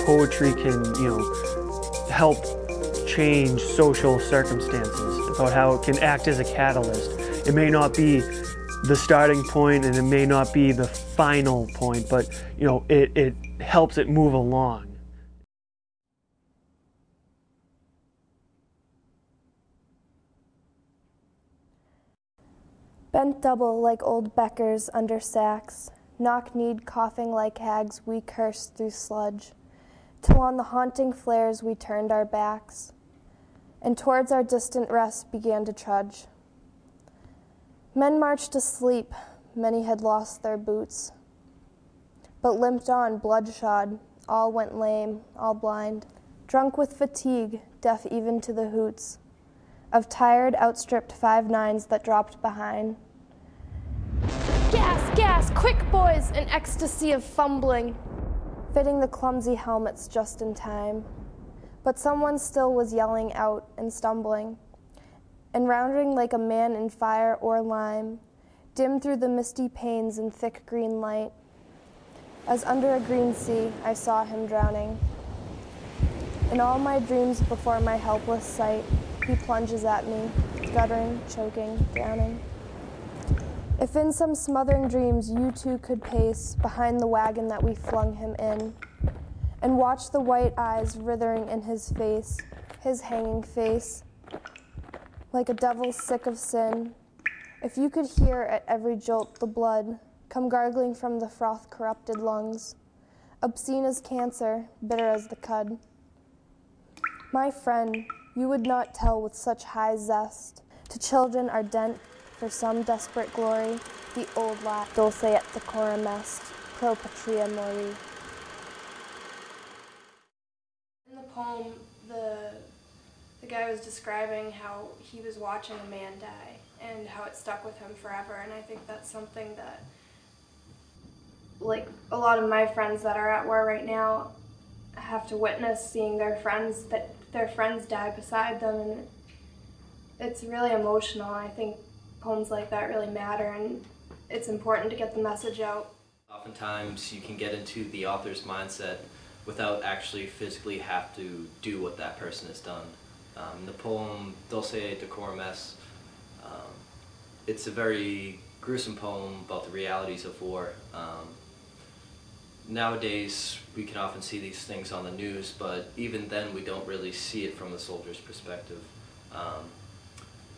poetry can, help change social circumstances, about how it can act as a catalyst. It may not be the starting point and it may not be the final point, but it helps it move along. Bent double like old Beckers under sacks, knock-kneed coughing like hags, we cursed through sludge, till on the haunting flares we turned our backs, and towards our distant rest began to trudge. Men marched asleep, many had lost their boots, but limped on bloodshod, all went lame, all blind, drunk with fatigue, deaf even to the hoots of tired, outstripped 5-9s that dropped behind. Gas, gas, quick boys, an ecstasy of fumbling, fitting the clumsy helmets just in time. But someone still was yelling out and stumbling, and rounding like a man in fire or lime, dim through the misty panes in thick green light. As under a green sea, I saw him drowning. In all my dreams before my helpless sight, he plunges at me, guttering, choking, drowning. If in some smothering dreams you too could pace behind the wagon that we flung him in, and watch the white eyes writhing in his face, his hanging face, like a devil sick of sin, if you could hear at every jolt the blood come gargling from the froth-corrupted lungs, obscene as cancer, bitter as the cud. My friend, you would not tell with such high zest to children ardent for some desperate glory, the old lat dulce et decorum est, pro patria mori. In the poem, the guy was describing how he was watching a man die and how it stuck with him forever, and I think that's something that, like, a lot of my friends that are at war right now have to witness, seeing their friends die beside them, and it's really emotional. I think poems like that really matter, and it's important to get the message out. Oftentimes you can get into the author's mindset without actually physically have to do what that person has done. The poem Dulce et Decorum Est, it's a very gruesome poem about the realities of war. Nowadays we can often see these things on the news, but even then we don't really see it from the soldier's perspective.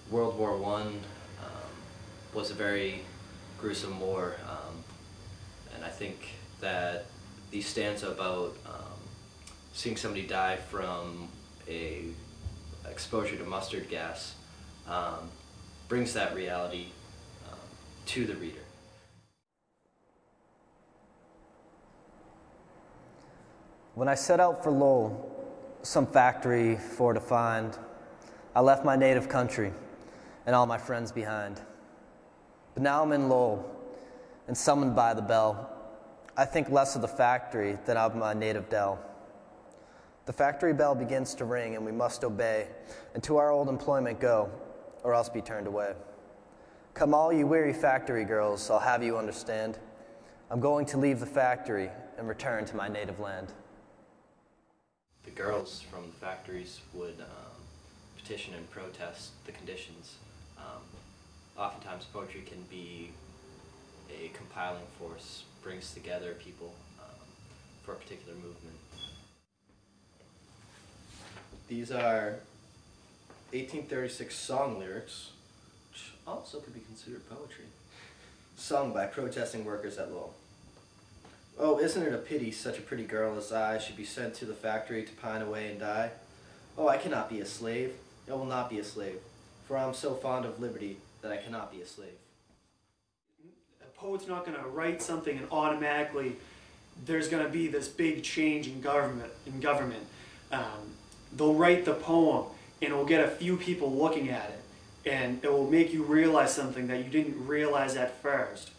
World War I was a very gruesome war, and I think that the stanza about seeing somebody die from a exposure to mustard gas brings that reality to the reader. When I set out for Lowell, some factory for to find, I left my native country and all my friends behind. But now I'm in Lowell and summoned by the bell. I think less of the factory than of my native dell. The factory bell begins to ring and we must obey, and to our old employment go, or else be turned away. Come all you weary factory girls, I'll have you understand. I'm going to leave the factory and return to my native land. The girls from the factories would petition and protest the conditions. Oftentimes poetry can be a compiling force, brings together people for a particular movement. These are 1836 song lyrics, which also could be considered poetry, sung by protesting workers at Lowell. Oh, isn't it a pity such a pretty girl as I should be sent to the factory to pine away and die? Oh, I cannot be a slave. I will not be a slave, for I am so fond of liberty that I cannot be a slave. A poet's not going to write something and automatically there's going to be this big change in government. They'll write the poem and it will get a few people looking at it, and it will make you realize something that you didn't realize at first.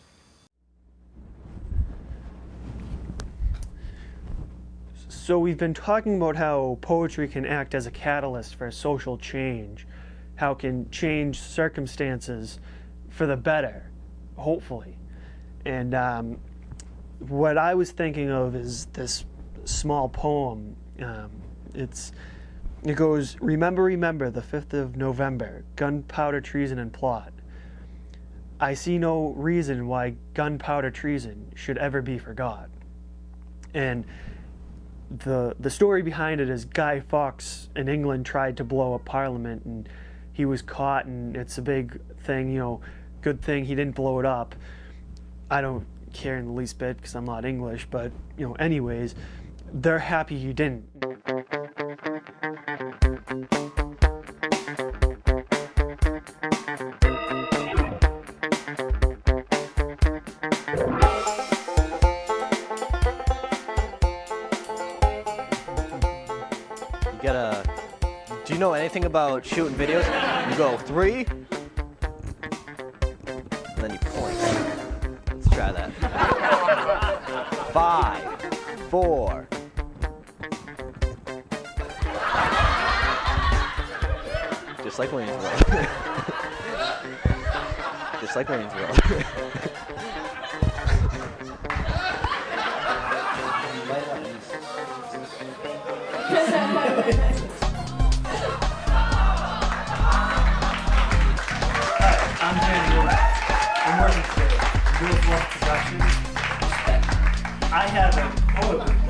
So we've been talking about how poetry can act as a catalyst for social change, how it can change circumstances for the better, hopefully. And what I was thinking of is this small poem. It goes, "Remember, remember the 5th of November, gunpowder treason and plot. I see no reason why gunpowder treason should ever be forgot." And the story behind it is Guy Fawkes in England tried to blow up Parliament, and he was caught, and it's a big thing, you know, good thing he didn't blow it up. I don't care in the least bit because I'm not English, but, you know, anyways, they're happy he didn't. Do you know anything about shooting videos? You go 3, and then you point. Let's try that. 5, 4. Just like Wayne's World. Just like Wayne's World. I'm Danny Hoehn. I'm working for Lewis Productions. I have a poet with me.